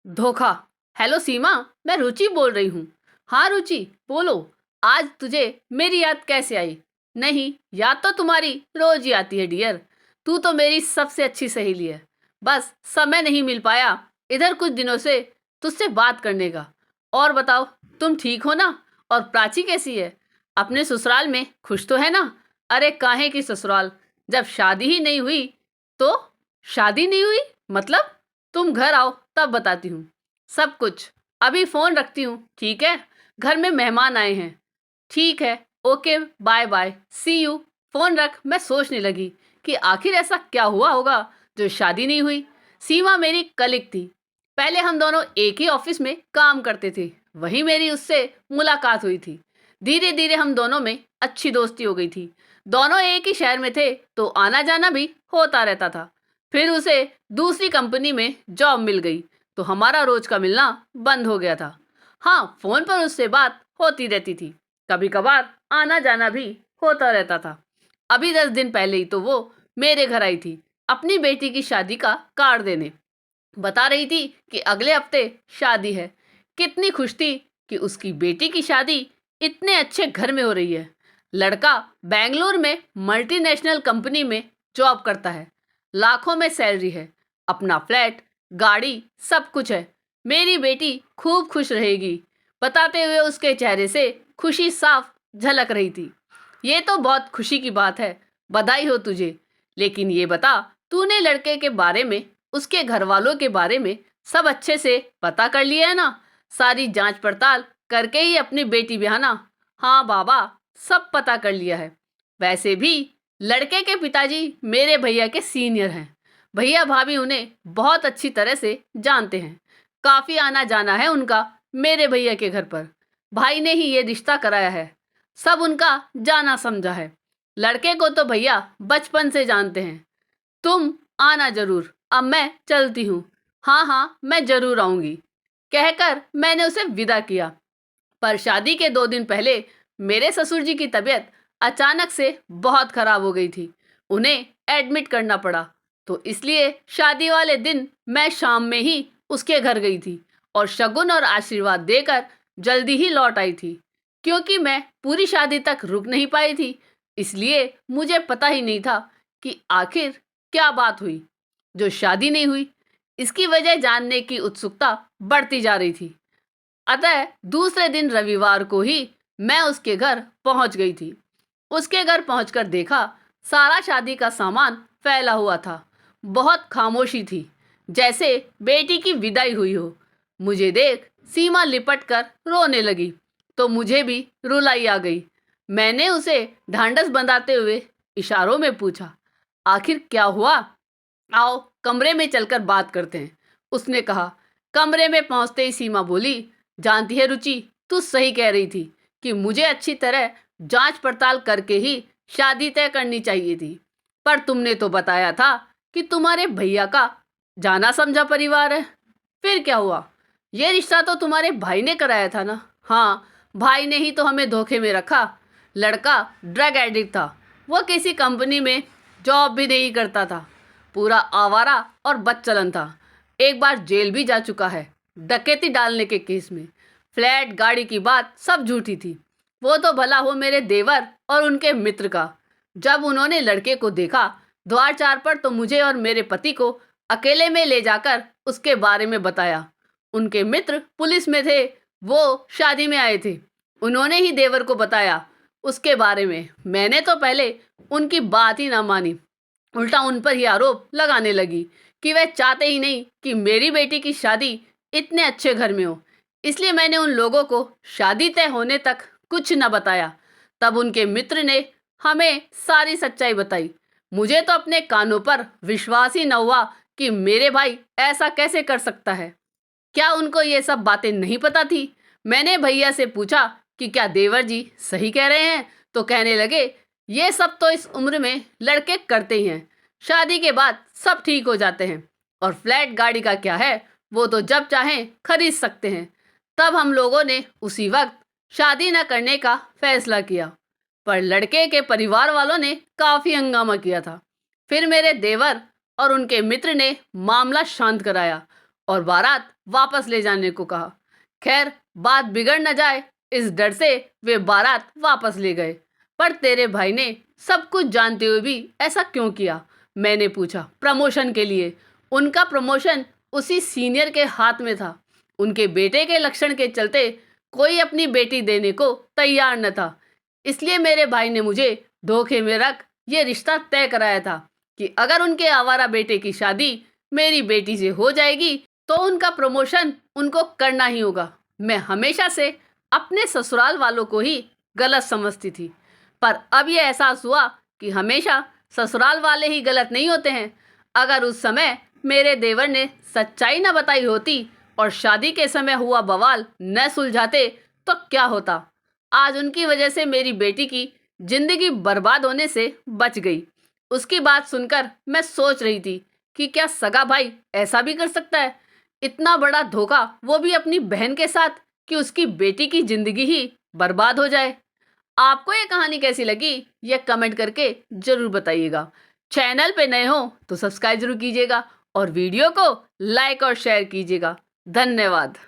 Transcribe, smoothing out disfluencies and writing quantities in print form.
धोखा। हेलो सीमा, मैं रुचि बोल रही हूँ। हाँ रुचि, बोलो। आज तुझे मेरी याद कैसे आई? नहीं, याद तो तुम्हारी रोज ही आती है डियर। तू तो मेरी सबसे अच्छी सहेली है। बस समय नहीं मिल पाया इधर कुछ दिनों से तुझसे बात करने का। और बताओ, तुम ठीक हो ना? और प्राची कैसी है? अपने ससुराल में खुश तो है ना? अरे काहे की ससुराल, जब शादी ही नहीं हुई तो? शादी नहीं हुई मतलब? तुम घर आओ तब बताती हूँ सब कुछ। अभी फोन रखती हूँ, ठीक है? घर में मेहमान आए हैं। ठीक है, okay, bye bye, see you. Phone रख। मैं सोचने लगी कि आखिर ऐसा क्या हुआ होगा जो शादी नहीं हुई। सीमा मेरी कलीग थी। पहले हम दोनों एक ही ऑफिस में काम करते थे। वहीं मेरी उससे मुलाकात हुई थी। धीरे धीरे हम दोनों में अच्छी दोस्ती हो गई थी। दोनों एक ही शहर में थे तो आना जाना भी होता रहता था। फिर उसे दूसरी कंपनी में जॉब मिल गई तो हमारा रोज का मिलना बंद हो गया था। हाँ, फोन पर उससे बात होती रहती थी। कभी कभार आना जाना भी होता रहता था। अभी 10 दिन पहले ही तो वो मेरे घर आई थी अपनी बेटी की शादी का कार्ड देने। बता रही थी कि अगले हफ्ते शादी है। कितनी खुश थी कि उसकी बेटी की शादी इतने अच्छे घर में हो रही है। लड़का बेंगलुरु में मल्टीनेशनल कंपनी में जॉब करता है। लाखों में सैलरी है। अपना फ्लैट, गाड़ी, सब कुछ है। मेरी बेटी खूब खुश रहेगी, बताते हुए उसके चेहरे से खुशी साफ झलक रही थी। ये तो बहुत खुशी की बात है, बधाई हो तुझे। लेकिन ये बता, तूने लड़के के बारे में, उसके घर वालों के बारे में सब अच्छे से पता कर लिया है ना? सारी जांच पड़ताल करके ही अपनी बेटी ब्याहना? हाँ बाबा, सब पता कर लिया है। वैसे भी लड़के के पिताजी मेरे भैया के सीनियर हैं। भैया भाभी उन्हें बहुत अच्छी तरह से जानते हैं। काफी आना जाना है उनका मेरे भैया के घर पर। भाई ने ही ये रिश्ता कराया है। सब उनका जाना समझा है। लड़के को तो भैया बचपन से जानते हैं। तुम आना जरूर। अब मैं चलती हूँ। हाँ हाँ, मैं जरूर आऊंगी, कहकर मैंने उसे विदा किया। पर शादी के 2 दिन पहले मेरे ससुर जी की तबीयत अचानक से बहुत खराब हो गई थी। उन्हें एडमिट करना पड़ा। तो इसलिए शादी वाले दिन मैं शाम में ही उसके घर गई थी और शगुन और आशीर्वाद देकर जल्दी ही लौट आई थी। क्योंकि मैं पूरी शादी तक रुक नहीं पाई थी, इसलिए मुझे पता ही नहीं था कि आखिर क्या बात हुई जो शादी नहीं हुई। इसकी वजह जानने की उत्सुकता बढ़ती जा रही थी। अतः दूसरे दिन रविवार को ही मैं उसके घर पहुंच गई थी। उसके घर पहुंचकर देखा, सारा शादी का सामान फैला हुआ था। बहुत खामोशी थी, जैसे बेटी की विदाई हुई हो। मुझे देख सीमा लिपट कर रोने लगी तो मुझे भी रुलाई आ गई। मैंने उसे ढांढस बंधाते हुए इशारों में पूछा, आखिर क्या हुआ? आओ कमरे में चलकर बात करते हैं, उसने कहा। कमरे में पहुंचते ही सीमा बोली, जानती है रुचि, तू सही कह रही थी कि मुझे अच्छी तरह जांच पड़ताल करके ही शादी तय करनी चाहिए थी। पर तुमने तो बताया था कि तुम्हारे भैया का जाना समझा परिवार है। फिर क्या हुआ? ये रिश्ता तो तुम्हारे भाई ने कराया था ना? हाँ, भाई ने ही तो हमें धोखे में रखा। लड़का ड्रग एडिक्ट था। वो किसी कंपनी में जॉब भी नहीं करता था। पूरा आवारा और बदचलन था। एक बार जेल भी जा चुका है, डकैती डालने के केस में। फ्लैट, गाड़ी की बात सब झूठी थी। वो तो भला हो मेरे देवर और उनके मित्र का। जब उन्होंने लड़के को देखा द्वार चार पर तो मुझे और मेरे पति को अकेले में ले जाकर उसके बारे में बताया। उनके मित्र पुलिस में थे, वो शादी में आए थे। उन्होंने ही देवर को बताया उसके बारे में। मैंने तो पहले उनकी बात ही ना मानी, उल्टा उन पर ही आरोप लगाने लगी कि वह चाहते ही नहीं कि मेरी बेटी की शादी इतने अच्छे घर में हो। इसलिए मैंने उन लोगों को शादी तय होने तक कुछ न बताया। तब उनके मित्र ने हमें सारी सच्चाई बताई। मुझे तो अपने कानों पर विश्वास ही न हुआ कि मेरे भाई ऐसा कैसे कर सकता है। क्या उनको ये सब बातें नहीं पता थी? मैंने भैया से पूछा कि क्या देवर जी सही कह रहे हैं, तो कहने लगे, ये सब तो इस उम्र में लड़के करते ही हैं, शादी के बाद सब ठीक हो जाते हैं। और फ्लैट, गाड़ी का क्या है, वो तो जब चाहें खरीद सकते हैं। तब हम लोगों ने उसी वक्त शादी न करने का फैसला किया। पर लड़के के परिवार वालों ने काफी हंगामा किया था। फिर मेरे देवर और उनके मित्र ने मामला शांत कराया। और बारात वापस ले जाने को कहा। खैर, बात बिगड़ न जाए इस डर से वे बारात वापस ले गए। पर तेरे भाई ने सब कुछ जानते हुए भी ऐसा क्यों किया? मैंने पूछा। प्रमोशन के लिए। उनका प्रमोशन उसी सीनियर के हाथ में था। उनके बेटे के लक्षण के चलते कोई अपनी बेटी देने को तैयार न था। इसलिए मेरे भाई ने मुझे धोखे में रख ये रिश्ता तय कराया था कि अगर उनके आवारा बेटे की शादी मेरी बेटी से हो जाएगी तो उनका प्रमोशन उनको करना ही होगा। मैं हमेशा से अपने ससुराल वालों को ही गलत समझती थी, पर अब ये एहसास हुआ कि हमेशा ससुराल वाले ही गलत नहीं होते हैं। अगर उस समय मेरे देवर ने सच्चाई न बताई होती और शादी के समय हुआ बवाल न सुलझाते तो क्या होता? आज उनकी वजह से मेरी बेटी की जिंदगी बर्बाद होने से बच गई। उसकी बात सुनकर मैं सोच रही थी कि क्या सगा भाई ऐसा भी कर सकता है? इतना बड़ा धोखा, वो भी अपनी बहन के साथ, कि उसकी बेटी की जिंदगी ही बर्बाद हो जाए। आपको ये कहानी कैसी लगी ये कमेंट करके जरूर बताइएगा। चैनल पे नए हो तो सब्सक्राइब जरूर कीजिएगा और वीडियो को लाइक और शेयर कीजिएगा। धन्यवाद।